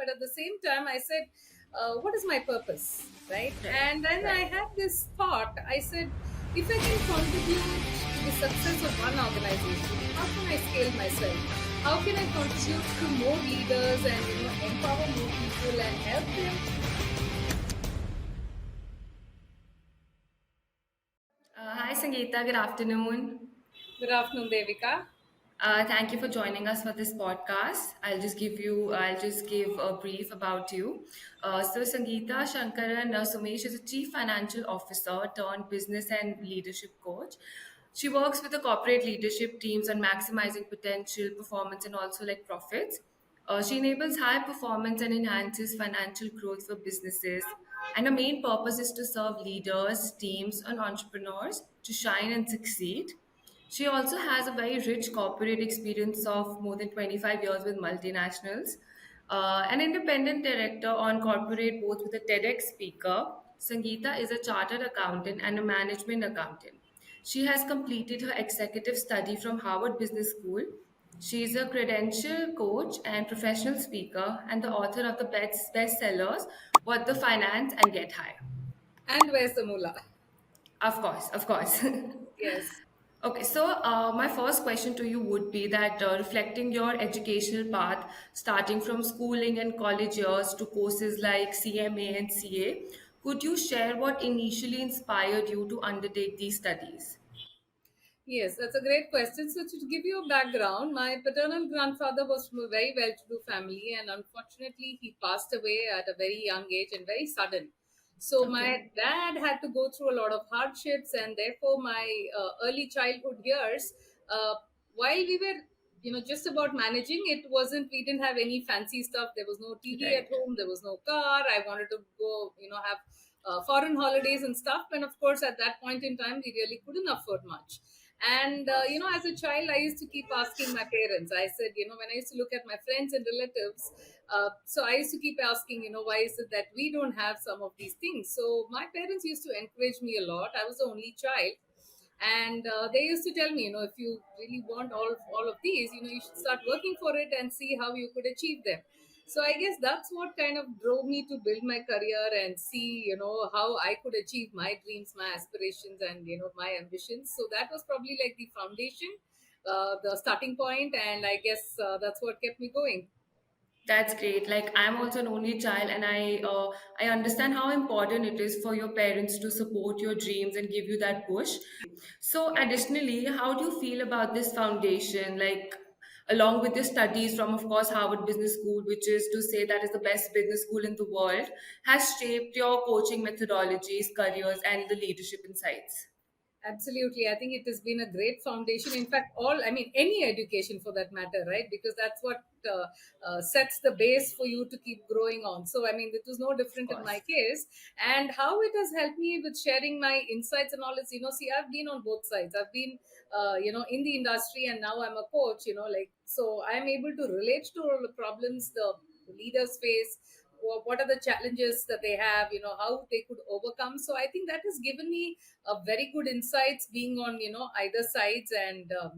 but at the same time I said, what is my purpose, right? Right, And then I right. had this thought. I said, if I can contribute to the success of one organization, how can I scale myself? How can I contribute to more leaders and empower more people and help them? Hi, Sangeeta. Good afternoon. Good afternoon, Devika. Thank you for joining us for this podcast. I'll just give a brief about you. Sangeeta Shankaran Sumesh is a chief financial officer turned business and leadership coach. She works with the corporate leadership teams on maximizing potential, performance, and also like profits. She enables high performance and enhances financial growth for businesses. And her main purpose is to serve leaders, teams, and entrepreneurs to shine and succeed. She also has a very rich corporate experience of more than 25 years with multinationals. An independent director on corporate boards with a TEDx speaker, Sangeeta is a chartered accountant and a management accountant. She has completed her executive study from Harvard Business School. She is a credential coach and professional speaker and the author of the bestsellers What the Finance and Get High. And where's the Moolah? Of course, of course. Yes. Okay, my first question to you would be that reflecting your educational path, starting from schooling and college years to courses like CMA and CA, could you share what initially inspired you to undertake these studies? Yes, that's a great question. So, to give you a background, my paternal grandfather was from a very well to do family, and unfortunately, he passed away at a very young age and very sudden. So, Okay, my dad had to go through a lot of hardships, and therefore, my early childhood years, uh, while we were just about managing, it wasn't, we didn't have any fancy stuff. There was no TV at right. home, there was no car. I wanted to go, have foreign holidays and stuff. And of course, at that point in time, we really couldn't afford much. And Of course. as a child, I used to keep asking my parents. I said, when I used to look at my friends and relatives, so I used to keep asking, why is it that we don't have some of these things? So my parents used to encourage me a lot. I was the only child, and they used to tell me, if you really want all of these, you should start working for it and see how you could achieve them. So I guess that's what kind of drove me to build my career and see, how I could achieve my dreams, my aspirations, and my ambitions. So that was probably like the foundation, the starting point, and I guess that's what kept me going. That's great. Like I'm also an only child, and I understand how important it is for your parents to support your dreams and give you that push. So, additionally, how do you feel about this foundation? Like, along with your studies from, of course, Harvard Business School, which is to say that is the best business school in the world, has shaped your coaching methodologies, careers, and the leadership insights. Absolutely. I think it has been a great foundation. In fact, any education for that matter, right? Because that's what sets the base for you to keep growing on. So, it was no Of different in my course. case. And how it has helped me with sharing my insights and all is, see, I've been on both sides. I've been, in the industry, and now I'm a coach, so I'm able to relate to all the problems the leaders face. What are the challenges that they have, how they could overcome. So I think that has given me a very good insights being on either sides, and uh,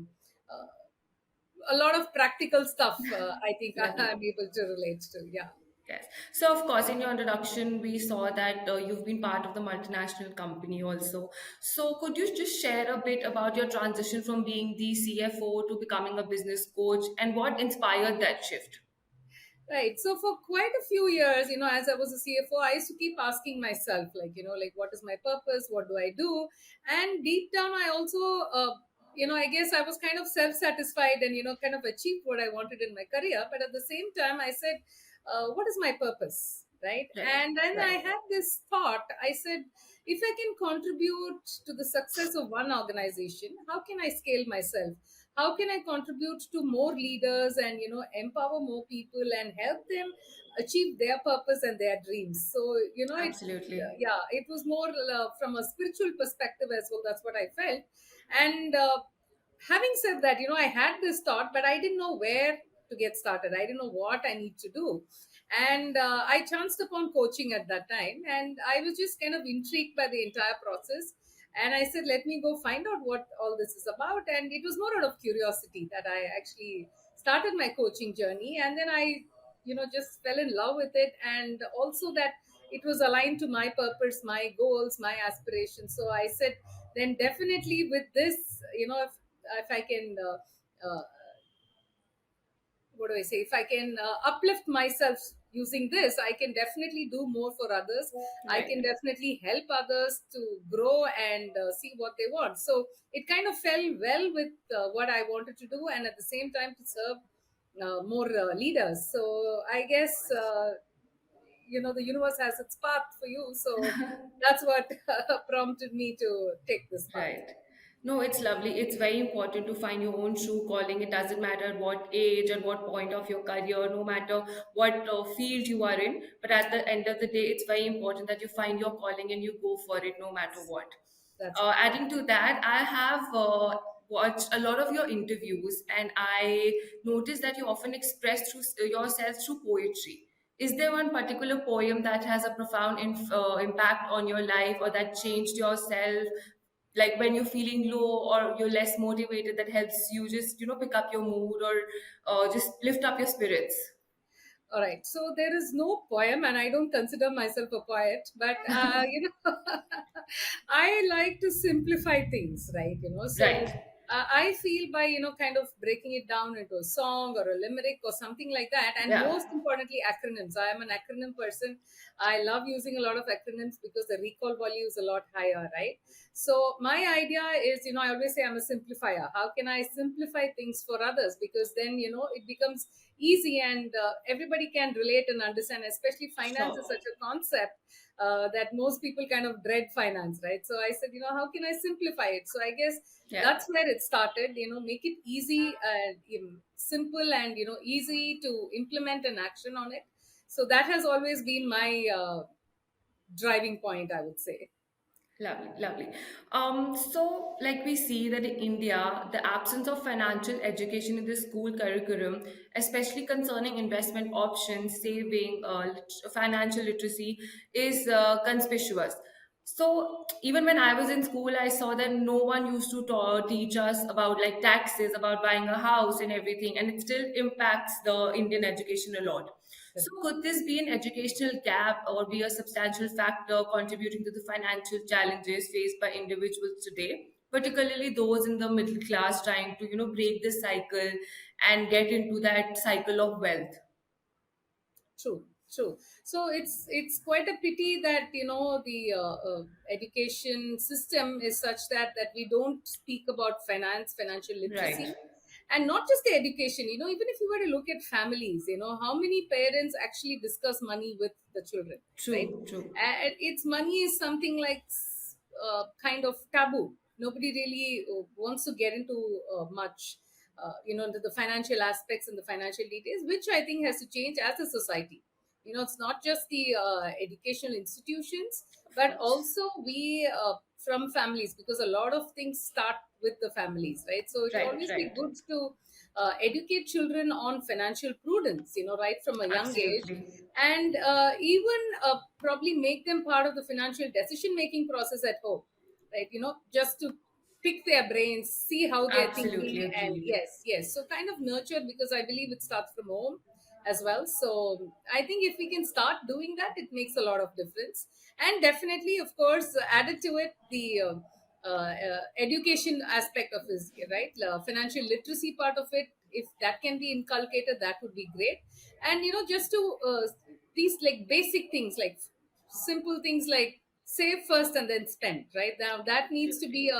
a lot of practical stuff, I think Right. I'm able to relate to. Yeah. Yes. So, of course, in your introduction, we saw that you've been part of the multinational company also. So, could you just share a bit about your transition from being the CFO to becoming a business coach and what inspired that shift? Right. So for quite a few years, as I was a CFO, I used to keep asking myself, like, like, what is my purpose? What do I do? And deep down, I also, I guess I was kind of self-satisfied and, kind of achieved what I wanted in my career. But at the same time, I said, what is my purpose? Right. Right, And then I right, had this thought. I said, if I can contribute to the success of one organization, how can I scale myself? How can I contribute to more leaders and empower more people and help them achieve their purpose and their dreams? So absolutely. yeah, it was more from a spiritual perspective as well. That's what I felt. And having said that, I had this thought, but I didn't know where to get started. I didn't know what I need to do. And I chanced upon coaching at that time, and I was just kind of intrigued by the entire process. And I said, let me go find out what all this is about. And it was more out of curiosity that I actually started my coaching journey. And then I just fell in love with it, and also that it was aligned to my purpose, my goals, my aspirations. So I said, then definitely with this, if I can what do I say? If I can uplift myself using this, I can definitely do more for others. I can Right. definitely help others to grow and see what they want. So it kind of fell well with what I wanted to do, and at the same time to serve more leaders. So I guess the universe has its path for you. So that's what prompted me to take this path. Right. No, it's lovely. It's very important to find your own true calling. It doesn't matter at what age and what point of your career, no matter what field you are in. But at the end of the day, it's very important that you find your calling and you go for it no matter what. That's right. Adding to that, I have watched a lot of your interviews, and I noticed that you often express yourself through poetry. Is there one particular poem that has a profound impact on your life, or that changed yourself? Like when you're feeling low or you're less motivated, that helps you just pick up your mood, or just lift up your spirits. All right. So there is no poem, and I don't consider myself a poet, but I like to simplify things, right? So Right. I feel by kind of breaking it down into a song or a limerick or something like that, and Yeah. most importantly, acronyms. I am an acronym person. I love using a lot of acronyms because the recall value is a lot higher, right? So my idea is, I always say I'm a simplifier. How can I simplify things for others? Because then it becomes easy, and everybody can relate and understand. Especially finance is such Sure. a concept that most people kind of dread finance, right? So I said, how can I simplify it? So I guess Yeah. that's where it started. Make it easy and simple, and easy to implement an action on it. So that has always been my driving point, I would say. Lovely, lovely. So, like we see that in India, the absence of financial education in the school curriculum, especially concerning investment options, saving, financial literacy, is conspicuous. So, even when I was in school, I saw that no one used to teach us about like taxes, about buying a house, and everything, and it still impacts the Indian education a lot. So, could this be an educational gap or be a substantial factor contributing to the financial challenges faced by individuals today, particularly those in the middle class trying to, break this cycle and get into that cycle of wealth? True, true. So it's quite a pity that the education system is such that we don't speak about financial Right. literacy, and not just the education. Even if you were to look at families, how many parents actually discuss money with the children, right? True, true. And it's money is something like kind of taboo. Nobody really wants to get into much into the financial aspects and the financial details, which I think has to change as a society. It's not just the educational institutions, Of but course. also we from families, because a lot of things start with the families, right? So it will Right, always be right. good to educate children on financial prudence, right from a young age, Absolutely. and even probably make them part of the financial decision making process at home, right? Just to pick their brains, see how they're Absolutely thinking, and agreed. yes, yes. So kind of nurture, because I believe it starts from home as well. So I think if we can start doing that, it makes a lot of difference. And definitely, of course, added to it the education aspect of this, right? Financial literacy part of it, if that can be inculcated, that would be great. And just to these like basic things, like simple things like save first and then spend, right? Now that needs to be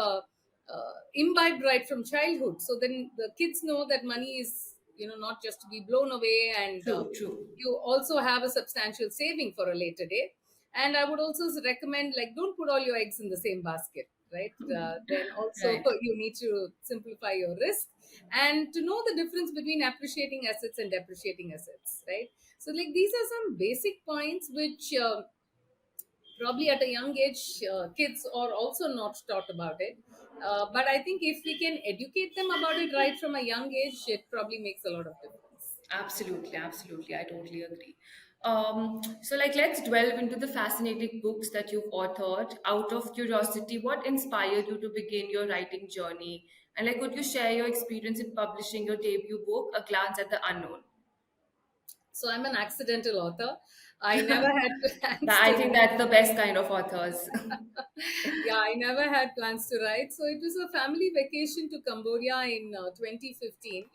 imbibed right from childhood, so then the kids know that money is not just to be blown away, and True, true. you also have a substantial saving for a later day. And I would also recommend, like, don't put all your eggs in the same basket, right? Then also Right. you need to simplify your risk, and to know the difference between appreciating assets and depreciating assets, right? So like these are some basic points which probably at a young age kids are also not taught about it. But I think if we can educate them about it right from a young age, it probably makes a lot of difference. Absolutely, absolutely. I totally agree. So, like, let's delve into the fascinating books that you've authored. Out of curiosity, what inspired you to begin your writing journey? And, could you share your experience in publishing your debut book, A Glance at the Unknown? So I'm an accidental author. I never had plans I to think write. that's the best kind of authors. Yeah, I never had plans to write. So it was a family vacation to Cambodia in 2015.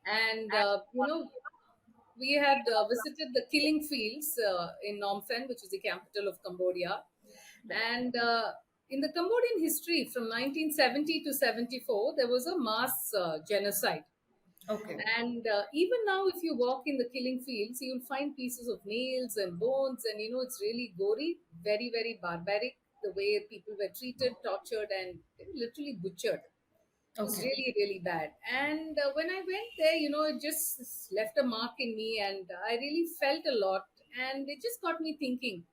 And, we had visited the killing fields in Phnom Penh, which is the capital of Cambodia. Right. And in the Cambodian history from 1970 to 74, there was a mass genocide. Okay. And even now, if you walk in the killing fields, you'll find pieces of nails and bones, and it's really gory, very, very barbaric. The way people were treated, tortured, and literally butchered. It was Okay. really, really bad. And when I went there, it just left a mark in me, and I really felt a lot. And it just got me thinking,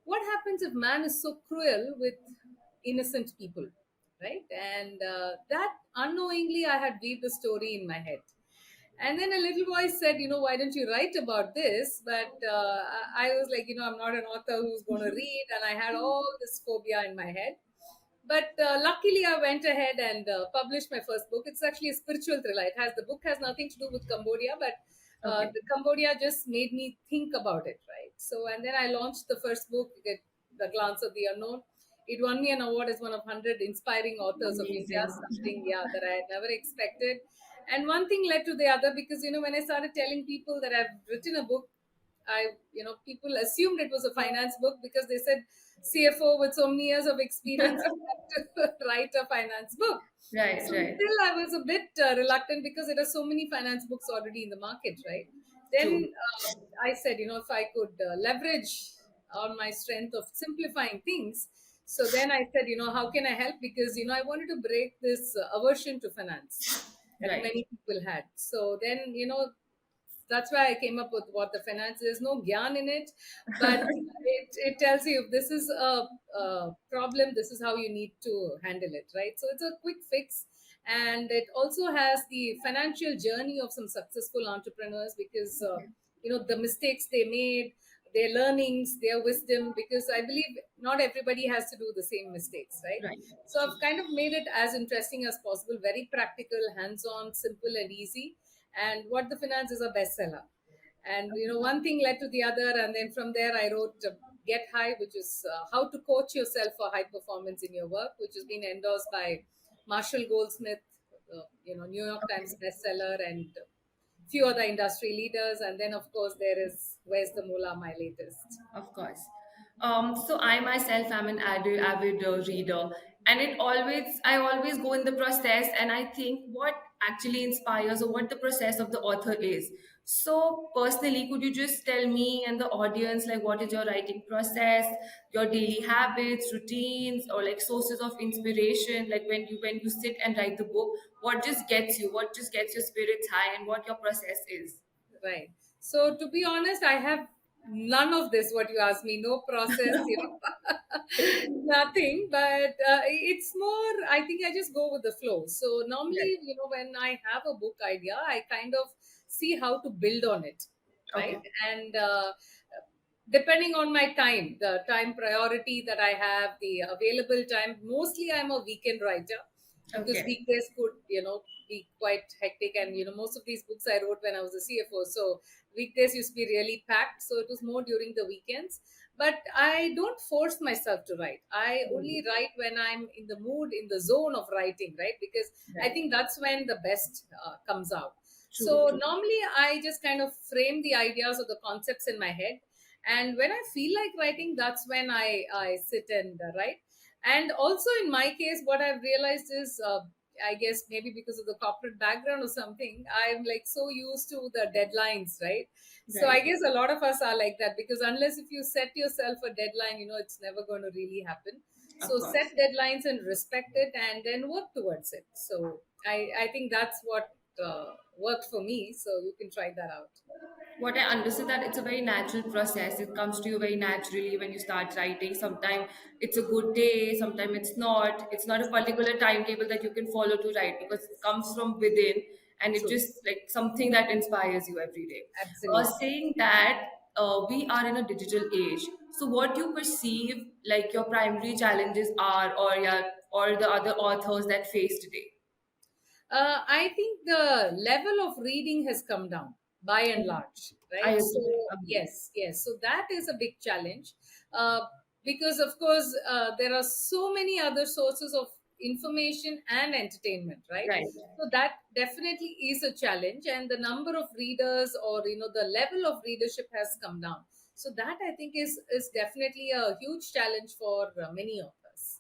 what happens if man is so cruel with innocent people, right? And that unknowingly I had weaved a story in my head. And then a little voice said, why don't you write about this? But I was like, I'm not an author who's going to read, and I had all this phobia in my head. But luckily, I went ahead and published my first book. It's actually a spiritual thriller. The book has nothing to do with Cambodia, but Okay. the Cambodia just made me think about it, right? So, and then I launched the first book, The Glance of the Unknown. It won me an award as one of 100 inspiring authors of India, Amazing. something, yeah, that I had never expected. And one thing led to the other because, when I started telling people that I've written a book, people assumed it was a finance book because they said CFO with so many years of experience, you have to write a finance book. Right, So right. still, I was a bit reluctant because there are so many finance books already in the market, right? True. Then I said, if I could leverage on my strength of simplifying things. So then I said, how can I help? Because, I wanted to break this aversion to finance that Right. many people had. So then, that's why I came up with what the finance. There's no gyan in it, but it tells you if this is a problem, this is how you need to handle it, right? So it's a quick fix, and it also has the financial journey of some successful entrepreneurs because Okay. the mistakes they made, their learnings, their wisdom. Because I believe not everybody has to do the same mistakes, right? Right. So True. I've kind of made it as interesting as possible, very practical, hands-on, simple, and easy. And What the Finance is a bestseller. And one thing led to the other, and then from there I wrote Get High, which is how to coach yourself for high performance in your work, which has been endorsed by Marshall Goldsmith, New York Times Okay. bestseller, and few other industry leaders. And then of course there is Where's the Moolah, my latest. Of course. So I myself am an avid reader, and I always go in the process, and I think what actually inspires or what the process of the author is. So personally, could you just tell me and the audience like what is your writing process, your daily habits, routines, or like sources of inspiration? Like when you sit and write the book, what just gets your spirits high, and what your process is. Right. So to be honest, I have none of this. What you asked me, no process, nothing. But it's more. I think I just go with the flow. So Right. normally, when I have a book idea, I kind of see how to build on it, right? Okay. And depending on my time, the time priority that I have, the available time. Mostly, I'm a weekend writer because Okay. weekdays could, be quite hectic. And most of these books I wrote when I was a CFO, so weekdays used to be really packed. So it was more during the weekends. But I don't force myself to write. I only write when I'm in the mood, in the zone of writing, right? Because I Right. think that's when the best comes out. True. So True. normally I just kind of frame the ideas or the concepts in my head, and when I feel like writing, that's when I sit and write. And also in my case, what I've realized is, I guess maybe because of the corporate background or something, I'm like so used to the deadlines, right? So I Right. guess a lot of us are like that, because unless if you set yourself a deadline, it's never going to really happen. Of So set course. deadlines and respect it, and then work towards it. So I think that's what worked for me. So you can try that out. What I understand that it's a very natural process. It comes to you very naturally when you start writing. Sometimes it's a good day, sometimes it's not. It's not a particular timetable that you can follow to write because it comes from within and it True. just like something that inspires you every day. Absolutely. Saying that we are in a digital age. So what you perceive like your primary challenges are or the other authors that face today? I think the level of reading has come down. by and large, I right? So agree. Agree. yes, so that is a big challenge, uh, because of course there are so many other sources of information and entertainment, right? Right. So that definitely is a challenge, and the number of readers, or the level of readership has come down. So that, I think, is definitely a huge challenge for many of us.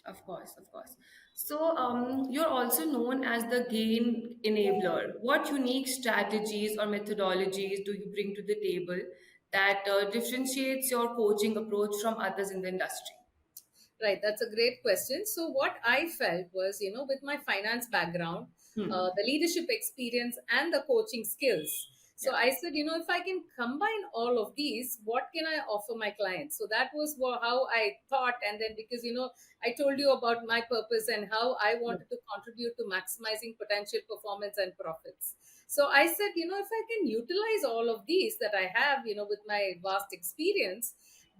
Of course, of course. So, you're also known as the gain enabler. What unique strategies or methodologies do you bring to the table that differentiates your coaching approach from others in the industry? Right, that's a great question. So, what I felt was, with my finance background, Hmm. the leadership experience, and the coaching skills. So, Yeah. I said, if I can combine all of these, what can I offer my clients? So, that was how I thought. And then, because, I told you about my purpose and how I Yeah. wanted to contribute to maximizing potential performance and profits. So, I said, if I can utilize all of these that I have, with my vast experience,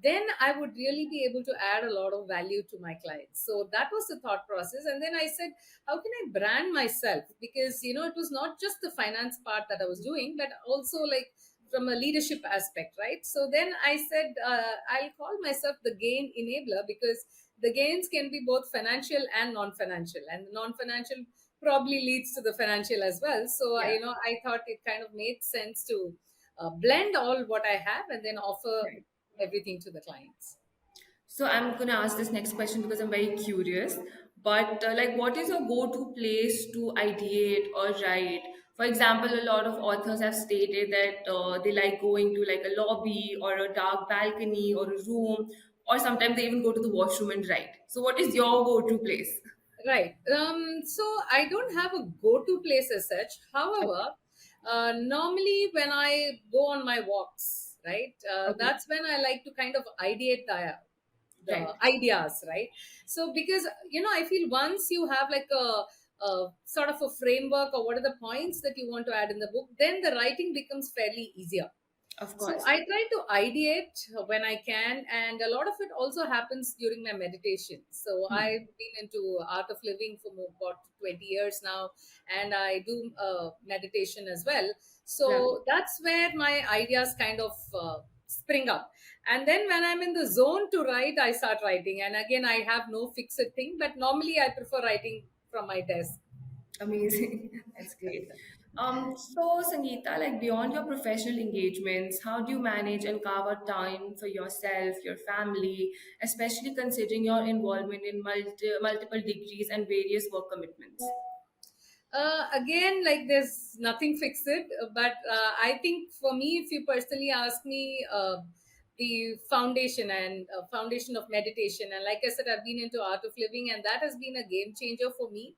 then I would really be able to add a lot of value to my clients. So that was the thought process. And then I said, how can I brand myself? Because, it was not just the finance part that I was doing, but also like from a leadership aspect, right? So then I said, I'll call myself the gain enabler, because the gains can be both financial and non-financial, and the non-financial probably leads to the financial as well. So Yeah. I thought it kind of made sense to blend all what I have and then offer Right. everything to the clients. So I'm going to ask this next question because I'm very curious. But like, what is your go-to place to ideate or write? For example, a lot of authors have stated that they like going to like a lobby or a dark balcony or a room, or sometimes they even go to the washroom and write. So, what is your go-to place? Right. So I don't have a go-to place as such. Okay. However, normally when I go on my walks, right, Okay. that's when I like to kind of ideate the Right. ideas, right? So because I feel once you have like a sort of a framework, or what are the points that you want to add in the book, then the writing becomes fairly easier. Of So course. I try to ideate when I can, and a lot of it also happens during my meditation. So Hmm. I've been into art of living for about 20 years now, and I do meditation as well. Yeah. So that's where my ideas kind of spring up. And then when I'm in the zone to write, I start writing. And again, I have no fixed thing, but normally I prefer writing from my desk. Amazing. That's great. So Sangeeta, like beyond your professional engagements, how do you manage and carve out time for yourself, your family, especially considering your involvement in multiple degrees and various work commitments? Again, like there's nothing fixed, but I think for me, if you personally ask me, the foundation of meditation, and like I said, I've been into art of living, and that has been a game changer for me.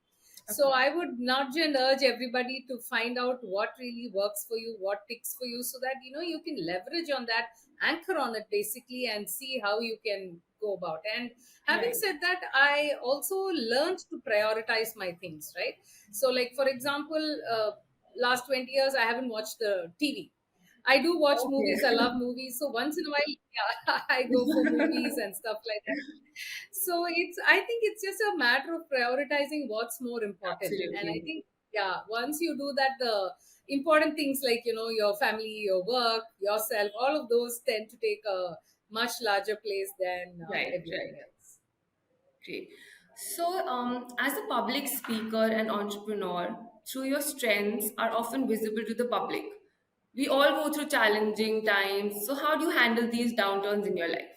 So Okay. I would nudge and urge everybody to find out what really works for you, what ticks for you, so that you can leverage on that, anchor on it basically, and see how you can go about. And having Right. said that, I also learned to prioritize my things, right? So, like for example, last 20 years I haven't watched the TV. I do watch movies. I Okay. love movies. So once in a while, yeah, I go for movies and stuff like that. So I think it's just a matter of prioritizing what's more important. And I Absolutely. think, yeah, once you do that, the important things like, your family, your work, yourself, all of those tend to take a much larger place than Right. everything Right. else. Great. So, as a public speaker and entrepreneur, through your strengths are often visible to the public. We all go through challenging times. So, how do you handle these downturns in your life?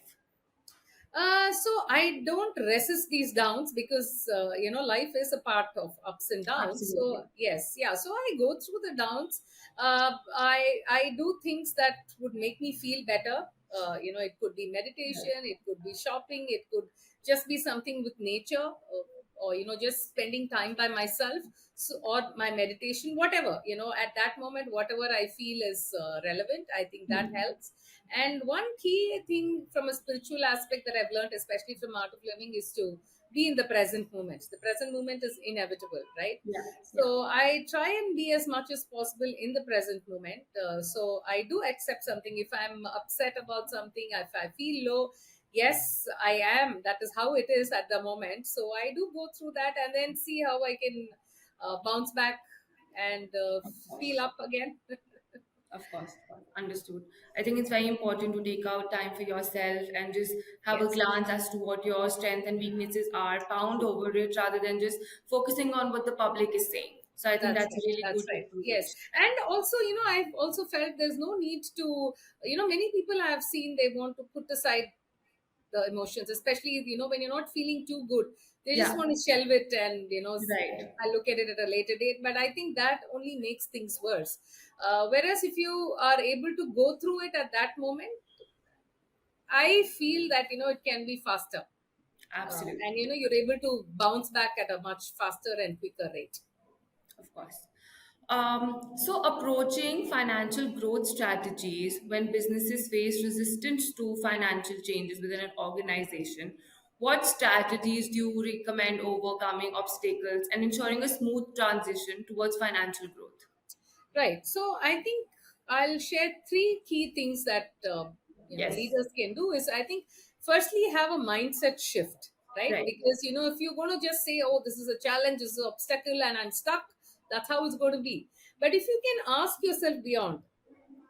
So I don't resist these downs, because life is a part of ups and downs. So Absolutely. yes, yeah. So I go through the downs. I do things that would make me feel better. It could be meditation, it could be shopping, it could just be something with nature, or just spending time by myself. So, or my meditation, whatever, at that moment, whatever I feel is relevant, I think that helps. And one key thing from a spiritual aspect that I've learned, especially from art of living, is to be in the present moment. The present moment is inevitable, right? Yeah. Yeah. So I try and be as much as possible in the present moment. So I do accept something. If I'm upset about something, if I feel low, yes, I am. That is how it is at the moment. So I do go through that and then see how I can bounce back and Of feel course. up again. Of course, understood. I think it's very important to take out time for yourself and just have a Yes, glance as to what your strengths and weaknesses are, pound over it rather than just focusing on what the public is saying. So I think that's that's a right. really That's good right. Yes. approach. And also, I've also felt there's no need to, many people I have seen, they want to put aside the emotions, especially, when you're not feeling too good. They just Yeah, want to shelve it and, right. I'll look at it at a later date. But I think that only makes things worse. Whereas if you are able to go through it at that moment, I feel that, it can be faster. And, Absolutely. you're able to bounce back at a much faster and quicker rate. Of course. So, approaching financial growth strategies when businesses face resistance to financial changes within an organization, what strategies do you recommend overcoming obstacles and ensuring a smooth transition towards financial growth? Right. So I think I'll share three key things that Yes, leaders can do. Is I think firstly have a mindset shift, right? right. Because if you're going to just say, "Oh, this is a challenge, this is an obstacle, and I'm stuck," that's how it's going to be. But if you can ask yourself beyond,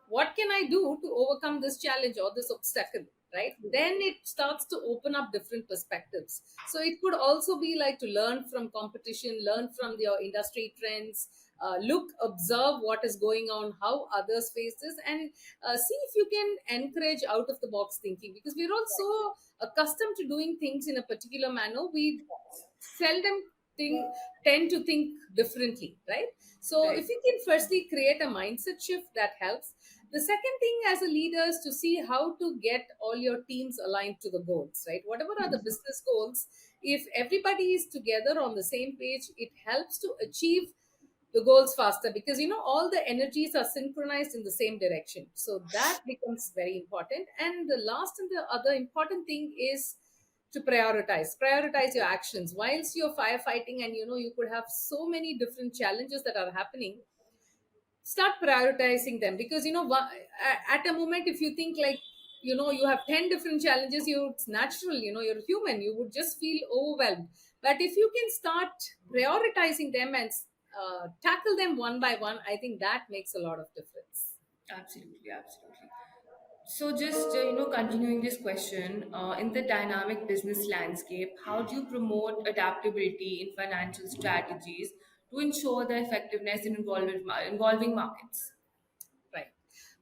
what can I do to overcome this challenge or this obstacle, right? Then it starts to open up different perspectives. So it could also be like to learn from competition, learn from your industry trends, look, observe what is going on, how others face this, and see if you can encourage out of the box thinking, because we're all so accustomed to doing things in a particular manner, we seldom tend to think differently, right? So Right. if you can firstly create a mindset shift, that helps. The second thing as a leader is to see how to get all your teams aligned to the goals, right? Whatever are the business goals, if everybody is together on the same page, it helps to achieve the goals faster, because all the energies are synchronized in the same direction. So that becomes very important. And the last and the other important thing is to prioritize your actions whilst you're firefighting, and you could have so many different challenges that are happening. Start prioritizing them, because at a moment, if you think like, you have 10 different challenges, it's natural, you're human, you would just feel overwhelmed. But if you can start prioritizing them and tackle them one by one, I think that makes a lot of difference. Absolutely, absolutely. So, just continuing this question, in the dynamic business landscape, how do you promote adaptability in financial strategies to ensure the effectiveness in involving markets? Right.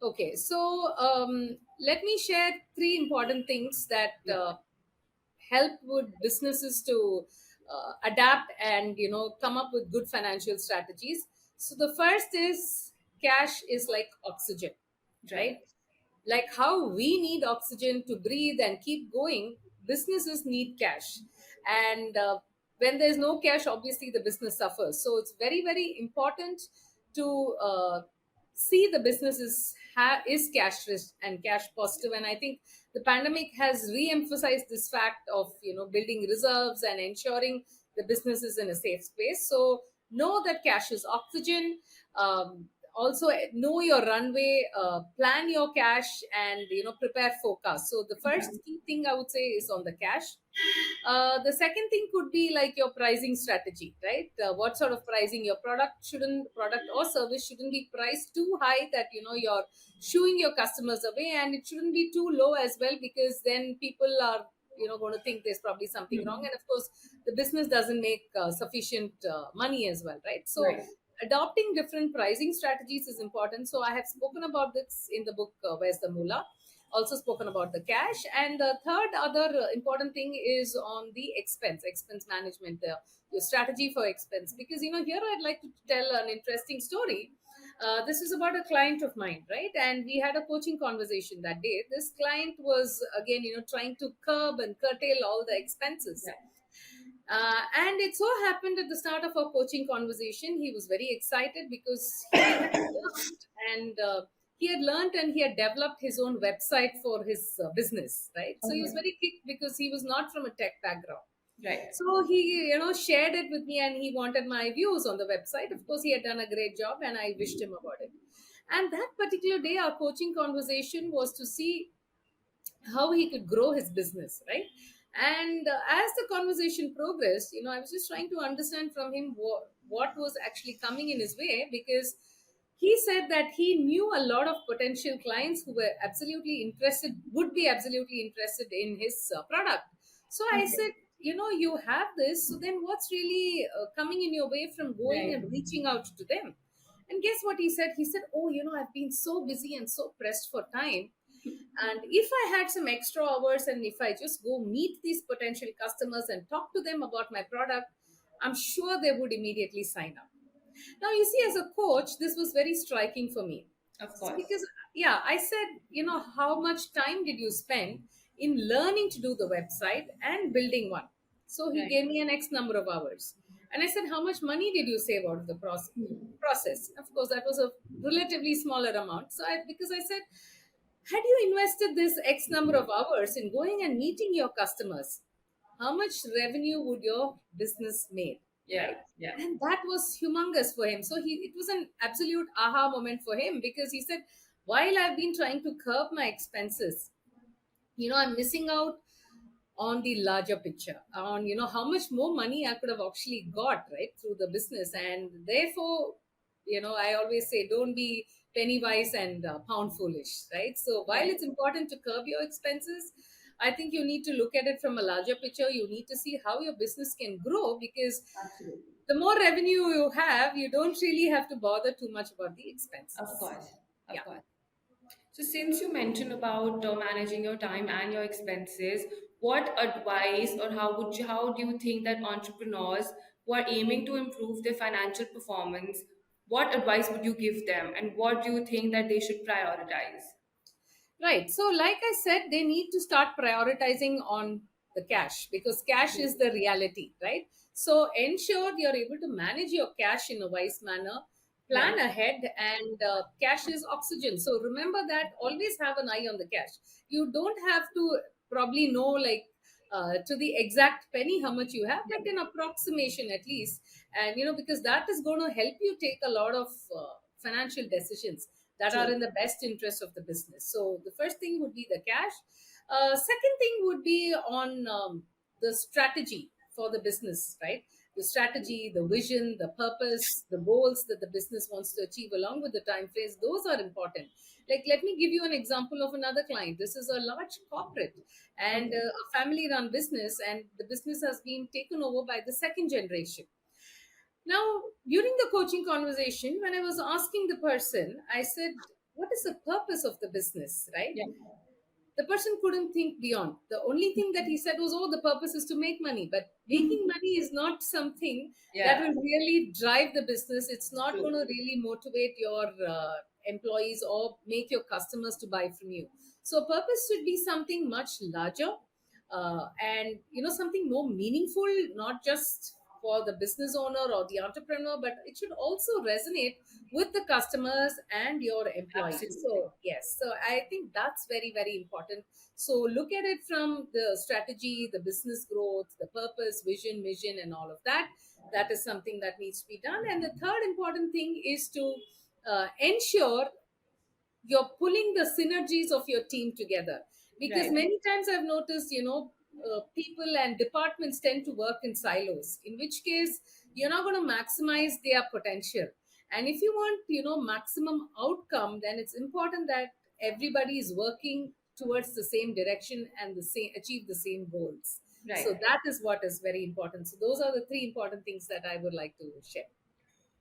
Okay, so let me share three important things that Yeah, help with businesses to adapt and come up with good financial strategies. So the first is, cash is like oxygen, right, right? Like how we need oxygen to breathe and keep going, businesses need cash. And when there's no cash, obviously the business suffers. So it's very, very important to see the business is cash rich and cash positive. And I think the pandemic has re-emphasized this fact of building reserves and ensuring the business is in a safe space. So know that cash is oxygen. Also know your runway, plan your cash, and prepare forecast. So the first key thing I would say is on the cash. The second thing could be like your pricing strategy, right? What sort of pricing? Your product or service shouldn't be priced too high that you're shooing your customers away, and it shouldn't be too low as well, because then people are going to think there's probably something wrong, and of course the business doesn't make sufficient money as well, right? So right, adopting different pricing strategies is important. So I have spoken about this in the book, Where's the Moolah. Also spoken about the cash. And the third other important thing is on the expense management, your strategy for expense. Because here I'd like to tell an interesting story. This is about a client of mine, right? And we had a coaching conversation that day. This client was again trying to curb and curtail all the expenses. yeah, And it so happened at the start of our coaching conversation, he was very excited because he had learned and he had developed his own website for his business, right? So he was okay, very kicked because he was not from a tech background. right, So he, shared it with me and he wanted my views on the website. Of course, he had done a great job and I wished him about it. And that particular day, our coaching conversation was to see how he could grow his business, right? And as the conversation progressed, I was just trying to understand from him what was actually coming in his way, because he said that he knew a lot of potential clients who were absolutely interested, would be absolutely interested in his product. So I Okay. said, you have this, so then what's really coming in your way from going Right. and reaching out to them? And guess what he said? He said, oh, I've been so busy and so pressed for time. And if I had some extra hours and if I just go meet these potential customers and talk to them about my product, I'm sure they would immediately sign up. Now, you see, as a coach, this was very striking for me. Of So, course. because, yeah, I said, how much time did you spend in learning to do the website and building one? So, he Right. gave me an X number of hours. And I said, how much money did you save out of the process? Of course, that was a relatively smaller amount. Because I said, had you invested this X number of hours in going and meeting your customers, how much revenue would your business made, Yeah. right? Yeah. And that was humongous for him. So it was an absolute aha moment for him, because he said, while I've been trying to curb my expenses, I'm missing out on the larger picture, on how much more money I could have actually got, right, through the business. And therefore, I always say, don't be penny wise and pound foolish, right? So while Right. it's important to curb your expenses, I think you need to look at it from a larger picture. You need to see how your business can grow, because Absolutely. the more revenue you have, you don't really have to bother too much about the Of expenses. course. Of Yeah. course. So, since you mentioned about managing your time and your expenses, what advice or how do you think that entrepreneurs who are aiming to improve their financial performance, what advice would you give them, and what do you think that they should prioritize? Right. So, like I said, they need to start prioritizing on the cash, because cash is the reality, right? So, ensure you're able to manage your cash in a wise manner, plan Right. ahead, and cash is oxygen. So, remember that, always have an eye on the cash. You don't have to probably know, like, to the exact penny how much you have, but an approximation at least. And, because that is going to help you take a lot of financial decisions that are True. in the best interest of the business. So the first thing would be the cash. Second thing would be on the strategy for the business, right? The strategy, the vision, the purpose, the goals that the business wants to achieve, along with the time frames, those are important. Like, let me give you an example of another client. This is a large corporate and Okay. a family run business, and the business has been taken over by the second generation. Now, during the coaching conversation, when I was asking the person, I said, what is the purpose of the business, right? Yeah. The person couldn't think beyond. The only thing that he said was, oh, the purpose is to make money. But making money is not something that Yeah. will really drive the business. It's not going True. to really motivate your employees or make your customers to buy from you. So, purpose should be something much larger, and something more meaningful, not just for the business owner or the entrepreneur, but it should also resonate with the customers and your employees. Absolutely. So yes, so I think that's very, very important. So look at it from the strategy, the business growth, the purpose, vision, mission, and all of that. That is something that needs to be done. And the third important thing is to ensure you're pulling the synergies of your team together, because Right. many times I've noticed, people and departments tend to work in silos, in which case you're not going to maximize their potential. And if you want, maximum outcome, then it's important that everybody is working towards the same direction and the same achieve the same goals. So Right. that is what is very important. So those are the three important things that I would like to share.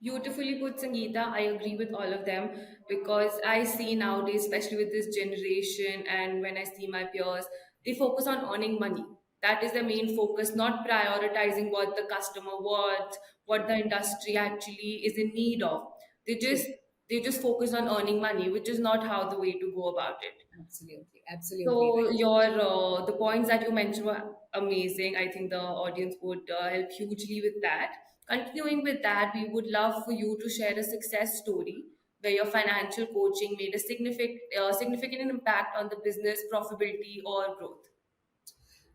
Beautifully put, Sangeeta. I agree with all of them because I see nowadays, especially with this generation, and when I see my peers, they focus on earning money. That is the main focus, not prioritizing what the customer wants, what the industry actually is in need of. They True. just they just focus on earning money, which is not how the way to go about it. Absolutely, absolutely So right. your the points that you mentioned were amazing. I think the audience would help hugely with that. Continuing with that, we would love for you to share a success story where your financial coaching made a significant impact on the business profitability or growth.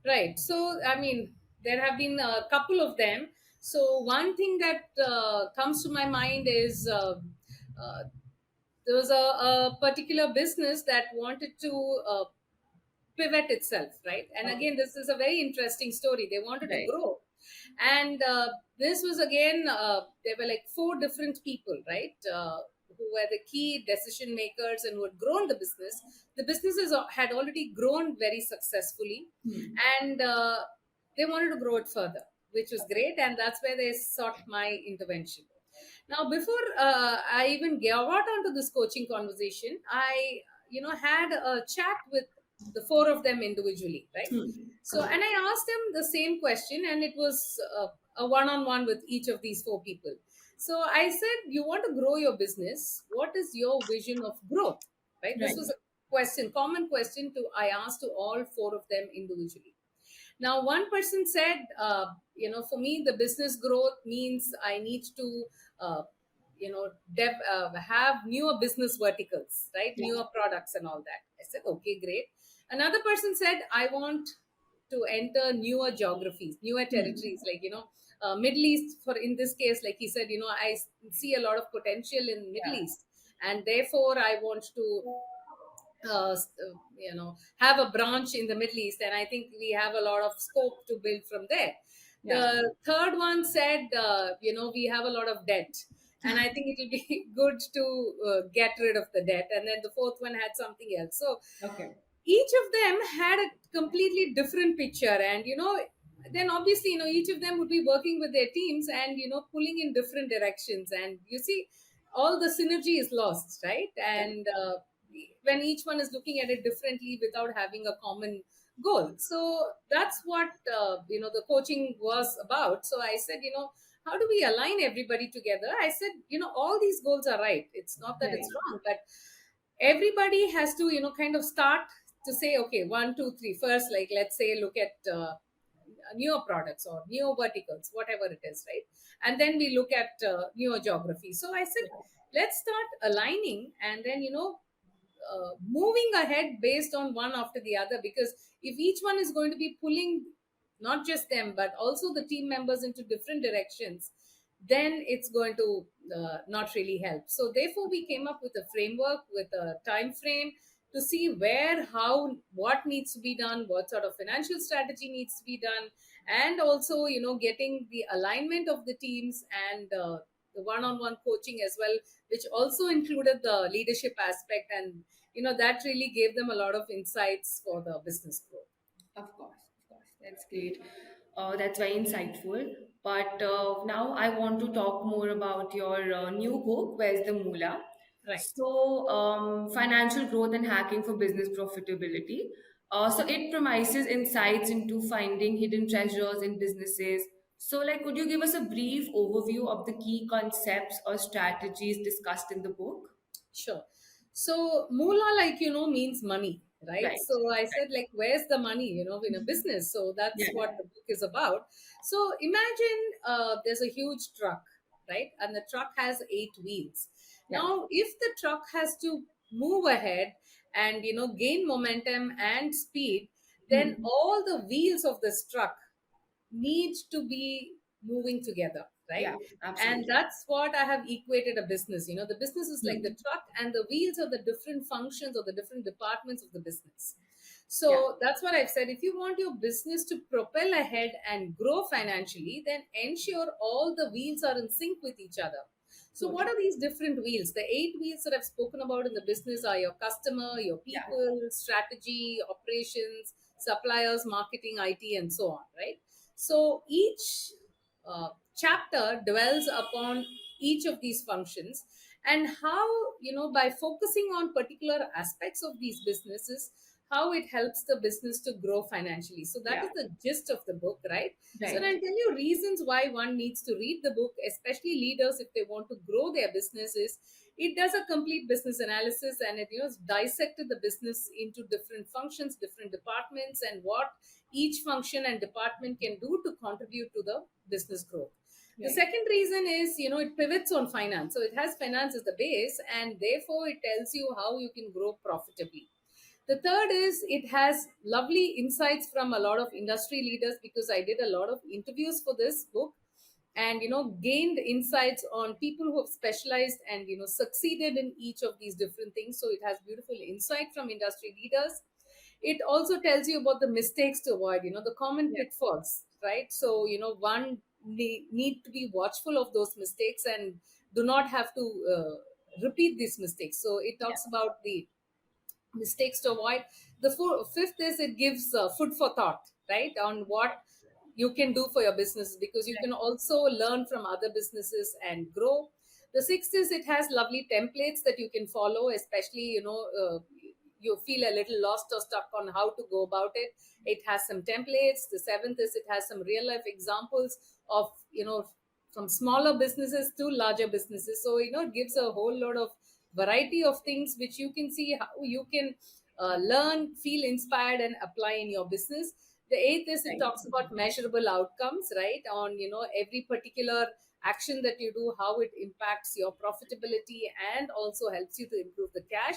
Right. So, I mean, there have been a couple of them. So, one thing that comes to my mind is uh, there was a particular business that wanted to pivot itself, right? And Okay. again, this is a very interesting story. They wanted to Right. grow. And this was again, there were like four different people, right? who were the key decision makers and who had grown the businesses had already grown very successfully, and they wanted to grow it further, which was great, and that's where they sought my intervention. Now, before I even got onto this coaching conversation, I, had a chat with the four of them individually, right? So, and I asked them the same question, and it was a one-on-one with each of these four people. So I said, "You want to grow your business? What is your vision of growth?" Right? This Right. was a question, common question to I asked to all four of them individually. Now, one person said, for me, the business growth means I need to, have newer business verticals, right? Yeah. Newer products and all that. I said, okay, great. Another person said, I want to enter newer geographies, newer territories, like, Middle East, for in this case, like he said, I see a lot of potential in Middle Yeah. East, and therefore I want to have a branch in the Middle East, and I think we have a lot of scope to build from there. Yeah. The third one said, we have a lot of debt, and I think it will be good to get rid of the debt. And then the fourth one had something else. So Okay. each of them had a completely different picture, and then obviously, each of them would be working with their teams and pulling in different directions, and you see all the synergy is lost, right? Right. And when each one is looking at it differently without having a common goal. So that's what the coaching was about. So I said, how do we align everybody together? I said, all these goals are right, it's not that it's Right. wrong, but everybody has to kind of start to say, okay, one, two, three, first, like, let's say, look at newer products or newer verticals, whatever it is, right? And then we look at newer geography. So I said, let's start aligning, and then moving ahead based on one after the other, because if each one is going to be pulling not just them but also the team members into different directions, then it's going to not really help. So therefore we came up with a framework with a time frame to see where, how, what needs to be done, what sort of financial strategy needs to be done, and also getting the alignment of the teams, and the one-on-one coaching as well, which also included the leadership aspect, and that really gave them a lot of insights for the business growth. Of course, that's great. That's very insightful. But now I want to talk more about your new book, Where's the Moolah? Right. So, financial growth and hacking for business profitability. So, it promises insights into finding hidden treasures in businesses. So, like, could you give us a brief overview of the key concepts or strategies discussed in the book? Sure. So Moolah, like, means money, right? Right. So I Right. said, like, where's the money, in a business? So Yeah. that's what the book is about. So imagine there's a huge truck, right? And the truck has eight wheels. Yeah. Now, if the truck has to move ahead and, gain momentum and speed, then Hmm. all the wheels of this truck needs to be moving together, right? Yeah. And Absolutely. that's what I have equated a business. The business is like the Hmm. truck, and the wheels are the different functions or the different departments of the business. Yeah. So that's what I've said. If you want your business to propel ahead and grow financially, then ensure all the wheels are in sync with each other. So, So what true. are these different wheels? The eight wheels that I've spoken about in the business are your customer, your Yeah. people, strategy, operations, suppliers, marketing, IT, and so on, right? So, each chapter dwells upon each of these functions, and how, by focusing on particular aspects of these businesses, how it helps the business to grow financially. So that Yeah. is the gist of the book, right? So Right. I'll tell you reasons why one needs to read the book, especially leaders, if they want to grow their businesses. It does a complete business analysis, and it dissected the business into different functions, different departments, and what each function and department can do to contribute to the business growth. The Right. second reason is, it pivots on finance. So it has finance as the base, and therefore it tells you how you can grow profitably. The third is it has lovely insights from a lot of industry leaders, because I did a lot of interviews for this book, and gained insights on people who have specialized and succeeded in each of these different things. So it has beautiful insight from industry leaders. It also tells you about the mistakes to avoid, the common Yeah. pitfalls, right? So one need to be watchful of those mistakes, and do not have to repeat these mistakes. So it Yeah. talks about the mistakes to avoid. The fifth is it gives food for thought, right, on what you can do for your business, because you Right. can also learn from other businesses and grow. The sixth is it has lovely templates that you can follow, especially you feel a little lost or stuck on how to go about it. It has some templates. The seventh is it has some real life examples of, from smaller businesses to larger businesses. So it gives a whole lot of variety of things which you can see how you can learn, feel inspired, and apply in your business. The eighth is it Right. talks about measurable outcomes, right, on every particular action that you do, how it impacts your profitability and also helps you to improve the cash.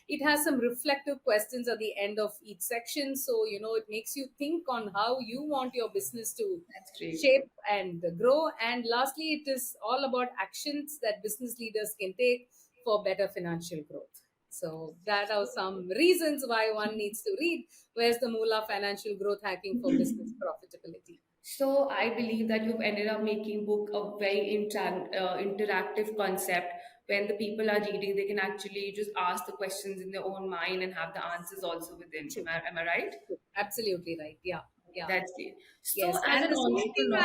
It has some reflective questions at the end of each section, so it makes you think on how you want your business to That's great. shape and grow. And lastly, it is all about actions that business leaders can take for better financial growth. So that are some reasons why one needs to read Where's the Moolah Financial Growth Hacking for Business Profitability. So I believe that you've ended up making book a very interactive concept. When the people are reading, they can actually just ask the questions in their own mind and have the answers also within. True. Am I right? True. Absolutely right. Yeah. Yeah. That's it. So Yes, as and an the same thing entrepreneur,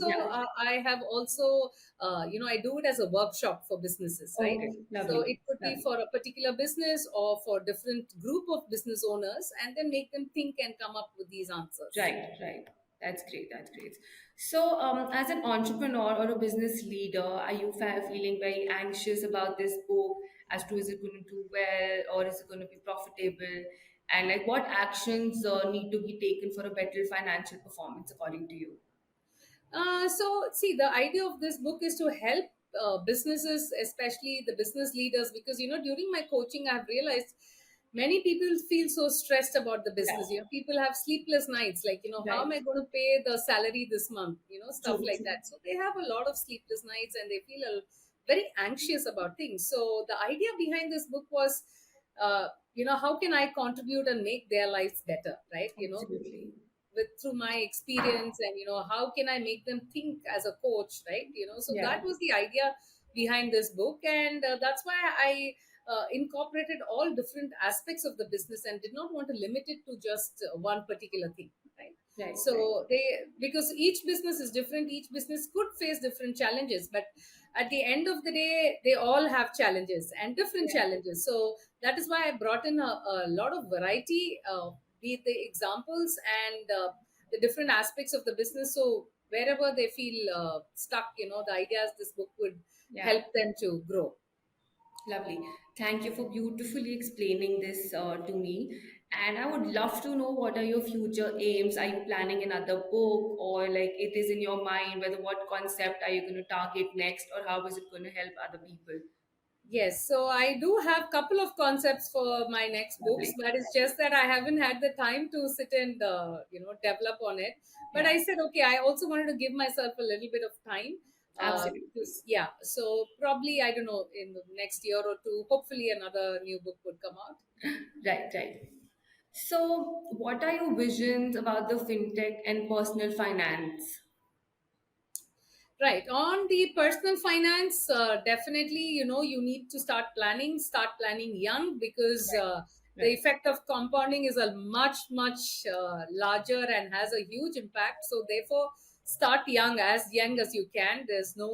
yeah. I have also, I do it as a workshop for businesses, right? Okay, So lovely, it could be lovely. for a particular business or for different group of business owners, and then make them think and come up with these answers. Right, right. That's great. That's great. So, as an entrepreneur or a business leader, are you feeling very anxious about this book as to is it going to do well or is it going to be profitable? And like, what actions need to be taken for a better financial performance according to you? So, see, the idea of this book is to help businesses, especially the business leaders, because during my coaching, I've realized many people feel so stressed about the Yeah, business. People have sleepless nights, like how am right. I going to pay the salary this month? Stuff True, like true. that. So they have a lot of sleepless nights, and they feel very anxious about things. So the idea behind this book was, how can I contribute and make their lives better, right? Absolutely. With through my experience, and how can I make them think as a coach, right? So that Yeah, was the idea behind this book, and that's why I incorporated all different aspects of the business and did not want to limit it to just one particular thing, right? right, right. So they, because each business is different, each business could face different challenges, but at the end of the day they all have challenges and different Yeah. challenges. So that is why I brought in a lot of variety, be it the examples and the different aspects of the business. So wherever they feel stuck, the idea is this book would Yeah. help them to grow. Lovely. Thank you for beautifully explaining this to me. And I would love to know what are your future aims? Are you planning another book or like it is in your mind whether what concept are you going to target next or how is it going to help other people? Yes, so I do have couple of concepts for my next books, Lovely. but it's just that I haven't had the time to sit and develop on it. But Yeah, I said, okay, I also wanted to give myself a little bit of time. absolutely. Yeah, so probably I don't know, in the next year or two, hopefully another new book would come out. Right, right. So, what are your visions about the fintech and personal finance? Right. On the personal finance, definitely, you need to start planning young, because Right, the right. effect of compounding is a much, much larger and has a huge impact. So, therefore, start young as you can. There's no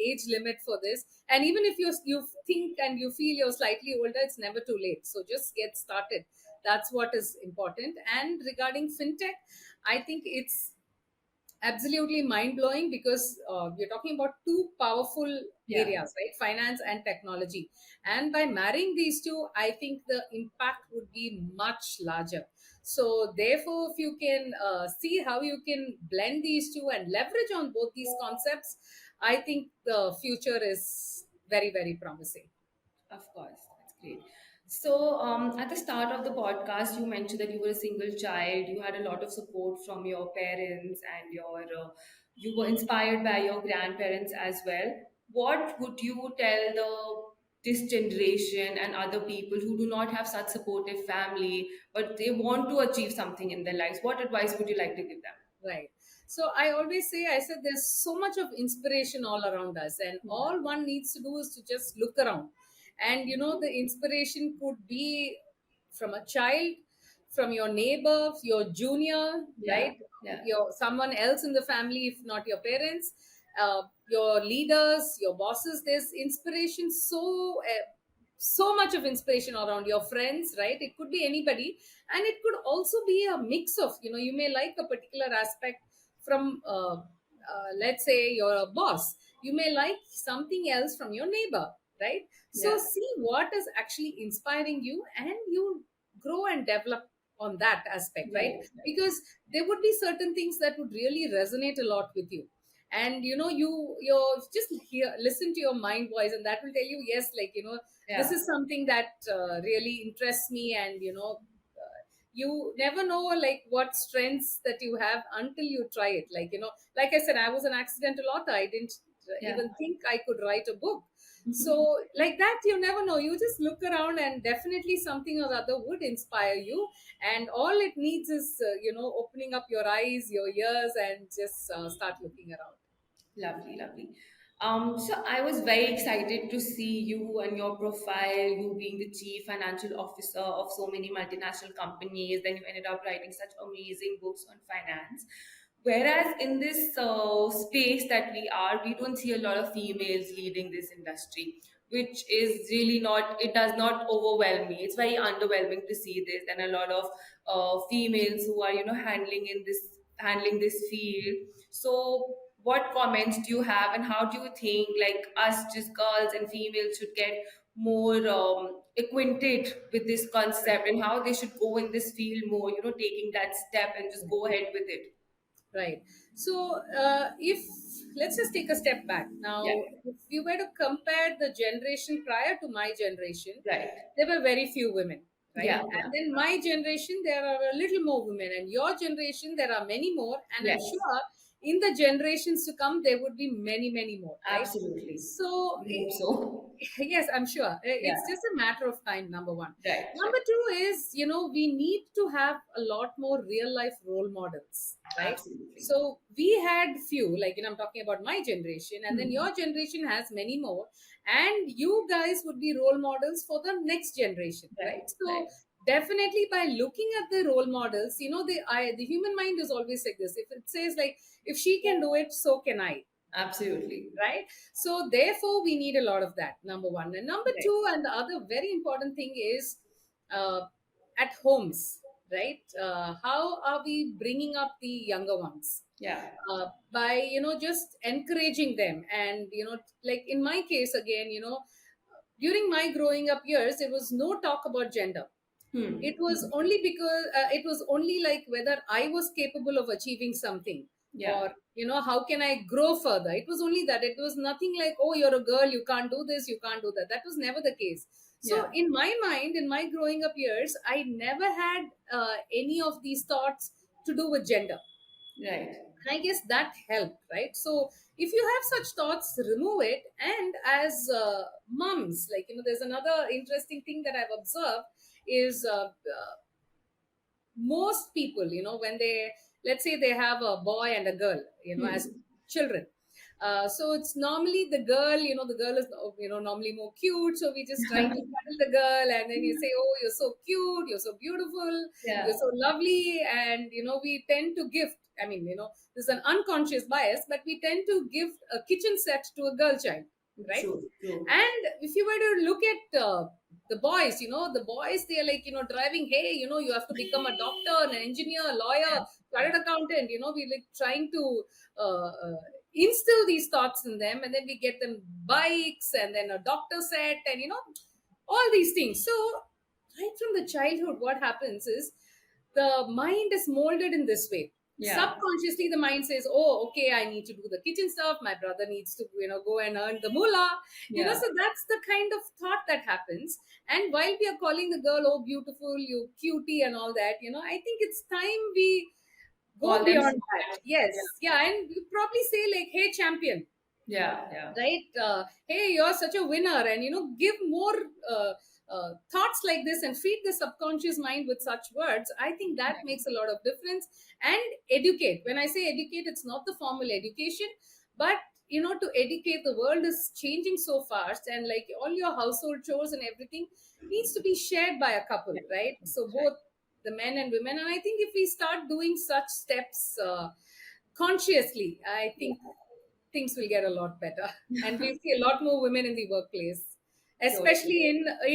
age limit for this. And even if you think and you feel you're slightly older, it's never too late. So, just get started. That's what is important. And regarding fintech, I think it's absolutely mind blowing, because we're talking about two powerful Yeah, areas, right? Finance and technology. And by marrying these two, I think the impact would be much larger. So, therefore, if you can see how you can blend these two and leverage on both these concepts, I think the future is very, very promising. of course, that's great. So, at the start of the podcast, you mentioned that you were a single child. You had a lot of support from your parents, and you were inspired by your grandparents as well. What would you tell the this generation and other people who do not have such supportive family, but they want to achieve something in their lives? What advice would you like to give them? Right. So I always say, I said, there's so much of inspiration all around us, and Yeah, all one needs to do is to just look around. And the inspiration could be from a child, from your neighbor, your junior, Yeah. right? Yeah. Your someone else in the family, if not your parents, your leaders, your bosses. There's inspiration, so much of inspiration around your friends, right? It could be anybody, and it could also be a mix of, you may like a particular aspect from, let's say, your boss. You may like something else from your neighbor, right? So Yeah. see what is actually inspiring you, and you grow and develop on that aspect, right? Right. Right. Because there would be certain things that would really resonate a lot with you, and you just listen to your mind voice, and that will tell you, yes, like, this Yeah. is something that really interests me. And you never know, like, what strengths that you have until you try it. Like, like I said, I was an accidental author. I didn't Yeah. even think I could write a book. So like that, you never know, you just look around, and definitely something or other would inspire you. And all it needs is opening up your eyes, your ears, and just start looking around. Lovely, lovely. So I was very excited to see you and your profile, you being the chief financial officer of so many multinational companies. Then you ended up writing such amazing books on finance. Whereas in this space that we are, we don't see a lot of females leading this industry, which is really not, it does not overwhelm me. It's very underwhelming to see this, and a lot of females who are, handling this field. So what comments do you have, and how do you think like us just girls and females should get more acquainted with this concept, and how they should go in this field more, taking that step and just go ahead with it? Right. So, if let's just take a step back Yeah. now, if you were to compare the generation prior to my generation, Right. there were very few women, right? Yeah. And Yeah. then my generation, there are a little more women, and your generation, there are many more, and I'm Yes. sure in the generations to come, there would be many, many more, right? Absolutely. So, I hope so. yes, I'm sure. Yeah. It's just a matter of time, number one. Right. Number Right. two is, we need to have a lot more real life role models, right? Absolutely. So we had few, like, I'm talking about my generation, and then Hmm. your generation has many more, and you guys would be role models for the next generation, right? Right. So Right. definitely by looking at the role models, the human mind is always like this. If it says, like, if she can do it, so can I, Absolutely. right? So therefore we need a lot of that, number one. And number Right. two, and the other very important thing is, uh, at homes, right? How are we bringing up the younger ones? Yeah. By just encouraging them. And like in my case, again, during my growing up years, there was no talk about gender. Hmm. It was only because it was only like whether I was capable of achieving something, Yeah. or how can I grow further. It was only that. It was nothing like, oh, you're a girl, you can't do this, you can't do that. That was never the case. So Yeah. in my mind, in my growing up years, I never had any of these thoughts to do with gender. Right. And I guess that helped, right? So if you have such thoughts, remove it. And as moms, like, there's another interesting thing that I've observed is, most people, when they, let's say, they have a boy and a girl, as Hmm. children. So it's normally the girl, the girl is, normally more cute. So we just trying to cuddle the girl, and then you say, oh, you're so cute, you're so beautiful, you're Yeah. so lovely. And, we tend to gift, I mean, there's an unconscious bias, but we tend to give a kitchen set to a girl child, right? True. True. And if you were to look at the boys, the boys, they are like, driving, hey, you have to become a doctor, an engineer, a lawyer, chartered accountant. We like trying to instill these thoughts in them, and then we get them bikes, and then a doctor set, and all these things. So right from the childhood, what happens is the mind is molded in this way. Yeah. Subconsciously the mind says, oh, okay, I need to do the kitchen stuff, my brother needs to go and earn the moolah. Yeah. So that's the kind of thought that happens. And while we are calling the girl, oh, beautiful, you cutie, and all that, I think it's time we go Call them beyond smart. that. Yes, Yeah. yeah. And you probably say, like, hey, champion, Yeah. Yeah. right? Hey, you're such a winner. And give more thoughts like this, and feed the subconscious mind with such words. I think that Right. makes a lot of difference. And educate, when I say educate, it's not the formal education, but to educate. The world is changing so fast, and like all your household chores and everything needs to be shared by a couple, right? So Right. both the men and women. And I think if we start doing such steps consciously, I think things will get a lot better, and we'll see a lot more women in the workplace, Totally. especially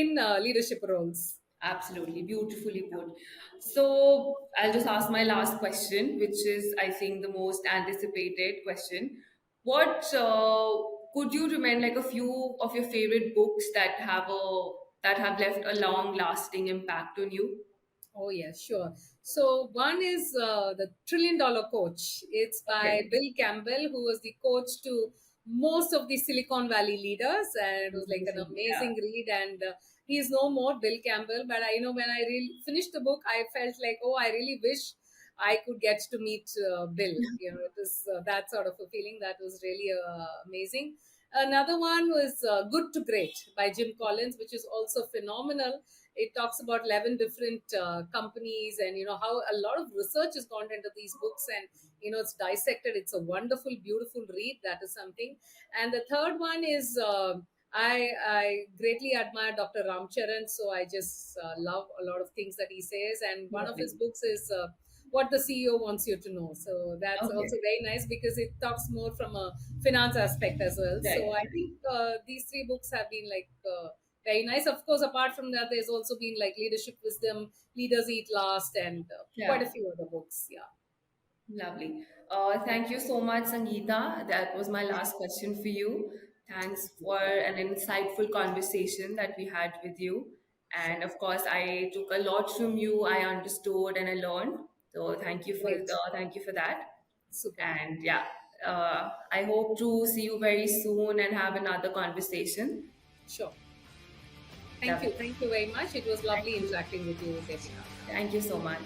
in leadership roles. Absolutely, beautifully put. So I'll just ask my last question, which is, I think, the most anticipated question. What could you recommend, like a few of your favorite books that have left a long lasting impact on you? Oh, yes, sure. So, one is the $1 Trillion Coach. It's by Okay. Bill Campbell, who was the coach to most of the Silicon Valley leaders. And it was like an Amazing. Yeah. amazing read. And he is no more, Bill Campbell. But when I finished the book, I felt like, oh, I really wish I could get to meet Bill. It was that sort of a feeling that was really amazing. Another one was Good to Great by Jim Collins, which is also phenomenal. It talks about 11 different companies, and how a lot of research has gone into these books, and it's dissected. It's a wonderful, beautiful read. That is something. And the third one is I greatly admire Dr. Ramcharan, so I just love a lot of things that he says. And one of his Lovely. books is What the CEO Wants You to Know. So that's Okay. also very nice because it talks more from a finance aspect as well. So Right. I think these three books have been like very nice. Of course, apart from that, there's also been like Leadership Wisdom, Leaders Eat Last, and quite a Yeah. few other books. Yeah. Lovely. Thank you so much, Sangeeta. That was my last question for you. Thanks for an insightful conversation that we had with you. Sure. And of course, I took a lot from you. I understood and I learned. So Great. thank you for that. Super. And yeah, I hope to see you very soon and have another conversation. Sure. Thank you. Lovely. Thank you very much. It was Thank lovely you. interacting with you, Deepika. Thank you so much.